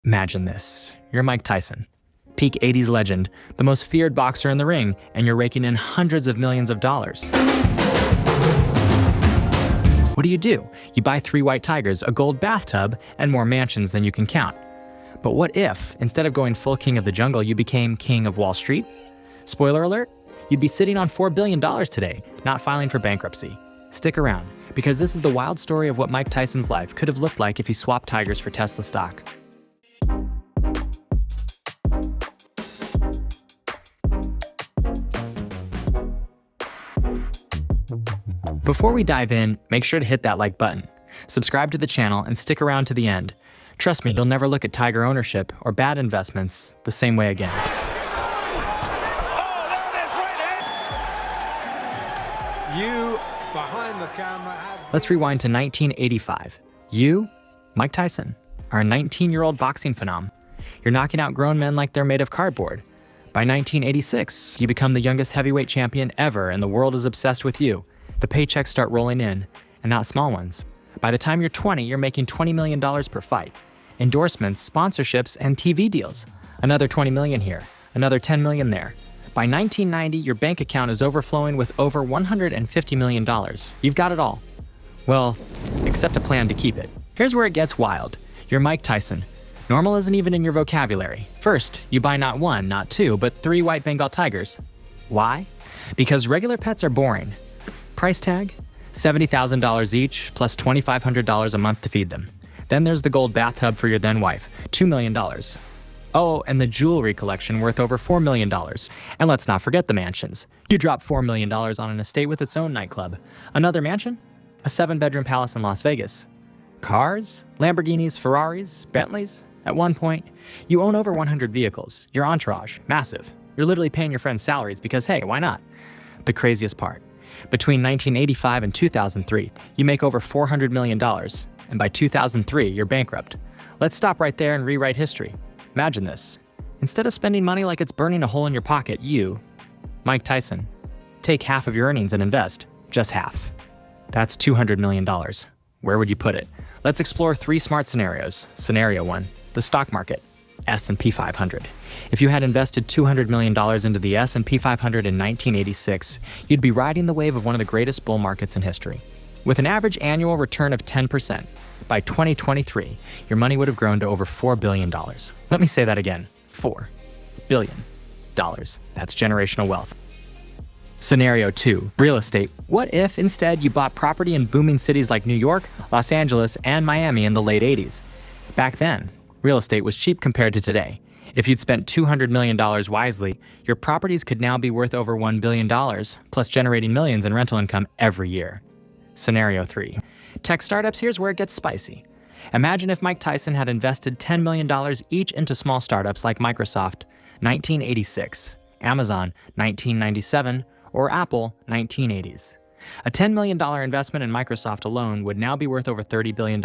Imagine this. You're Mike Tyson, peak 80s legend, the most feared boxer in the ring, and you're raking in hundreds of millions of dollars. What do? You buy 3 white tigers, a gold bathtub, and more mansions than you can count. But what if, instead of going full king of the jungle, you became king of Wall Street? Spoiler alert, you'd be sitting on $4 billion today, not filing for bankruptcy. Stick around, because this is the wild story of what Mike Tyson's life could have looked like if he swapped tigers for Tesla stock. Before we dive in, make sure to hit that like button, subscribe to the channel, and stick around to the end. Trust me, you'll never look at tiger ownership or bad investments the same way again. You behind the camera have... Let's rewind to 1985. You, Mike Tyson, are a 19-year-old boxing phenom. You're knocking out grown men like they're made of cardboard. By 1986, you become the youngest heavyweight champion ever, and the world is obsessed with you. The paychecks start rolling in, and not small ones. By the time you're 20, you're making $20 million per fight. Endorsements, sponsorships, and TV deals. Another $20 million here, another $10 million there. By 1990, your bank account is overflowing with over $150 million. You've got it all. Well, except a plan to keep it. Here's where it gets wild. You're Mike Tyson. Normal isn't even in your vocabulary. First, you buy not 1, not 2, but 3 white Bengal tigers. Why? Because regular pets are boring. Price tag? $70,000 each, plus $2,500 a month to feed them. Then there's the gold bathtub for your then wife, $2 million. Oh, and the jewelry collection worth over $4 million. And let's not forget the mansions. You drop $4 million on an estate with its own nightclub. Another mansion? A 7-bedroom palace in Las Vegas. Cars? Lamborghinis, Ferraris, Bentleys? At one point, you own over 100 vehicles. Your entourage, massive. You're literally paying your friends' salaries because, hey, why not? The craziest part. Between 1985 and 2003, you make over $400 million, and by 2003, you're bankrupt. Let's stop right there and rewrite history. Imagine this. Instead of spending money like it's burning a hole in your pocket, you, Mike Tyson, take half of your earnings and invest, just half. That's $200 million. Where would you put it? Let's explore 3 smart scenarios. Scenario 1, the stock market, S&P 500. If you had invested $200 million into the S&P 500 in 1986, you'd be riding the wave of one of the greatest bull markets in history. With an average annual return of 10%, by 2023, your money would have grown to over $4 billion. Let me say that again, $4 billion. That's generational wealth. Scenario 2, real estate. What if instead you bought property in booming cities like New York, Los Angeles, and Miami in the late 80s? Back then, real estate was cheap compared to today. If you'd spent $200 million wisely, your properties could now be worth over $1 billion, plus generating millions in rental income every year. Scenario 3. Tech startups, here's where it gets spicy. Imagine if Mike Tyson had invested $10 million each into small startups like Microsoft, 1986, Amazon, 1997, or Apple, 1980s. A $10 million investment in Microsoft alone would now be worth over $30 billion.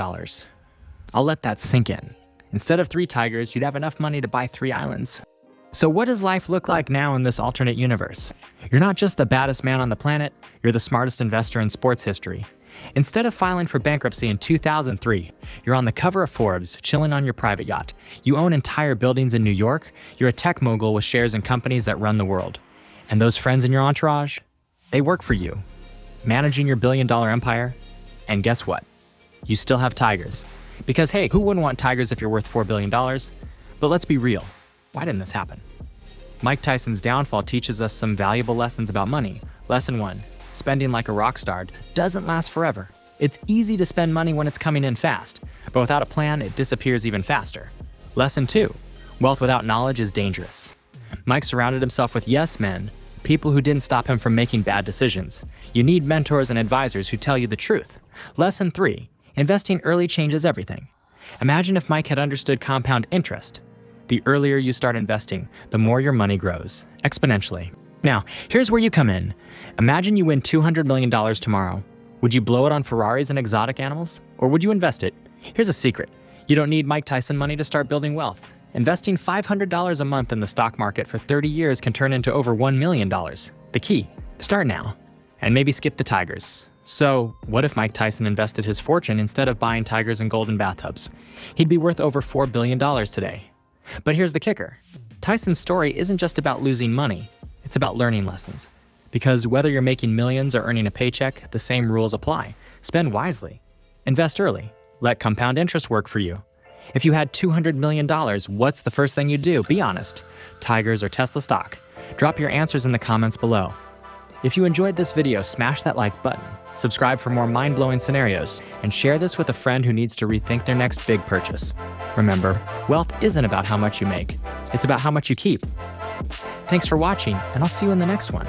I'll let that sink in. Instead of 3 tigers, you'd have enough money to buy 3 islands. So what does life look like now in this alternate universe? You're not just the baddest man on the planet, you're the smartest investor in sports history. Instead of filing for bankruptcy in 2003, you're on the cover of Forbes, chilling on your private yacht. You own entire buildings in New York, you're a tech mogul with shares in companies that run the world. And those friends in your entourage, they work for you, managing your billion-dollar empire. And guess what? You still have tigers. Because hey, who wouldn't want tigers if you're worth $4 billion? But let's be real. Why didn't this happen? Mike Tyson's downfall teaches us some valuable lessons about money. Lesson 1, spending like a rock star doesn't last forever. It's easy to spend money when it's coming in fast, but without a plan, it disappears even faster. Lesson 2, wealth without knowledge is dangerous. Mike surrounded himself with yes men, people who didn't stop him from making bad decisions. You need mentors and advisors who tell you the truth. Lesson 3, investing early changes everything. Imagine if Mike had understood compound interest. The earlier you start investing, the more your money grows, exponentially. Now, here's where you come in. Imagine you win $200 million tomorrow. Would you blow it on Ferraris and exotic animals? Or would you invest it? Here's a secret. You don't need Mike Tyson money to start building wealth. Investing $500 a month in the stock market for 30 years can turn into over $1 million. The key, start now. And maybe skip the tigers. So, what if Mike Tyson invested his fortune instead of buying tigers and golden bathtubs? He'd be worth over $4 billion today. But here's the kicker. Tyson's story isn't just about losing money, it's about learning lessons. Because whether you're making millions or earning a paycheck, the same rules apply. Spend wisely. Invest early. Let compound interest work for you. If you had $200 million, what's the first thing you'd do? Be honest. Tigers or Tesla stock? Drop your answers in the comments below. If you enjoyed this video, smash that like button, subscribe for more mind-blowing scenarios, and share this with a friend who needs to rethink their next big purchase. Remember, wealth isn't about how much you make, it's about how much you keep. Thanks for watching, and I'll see you in the next one.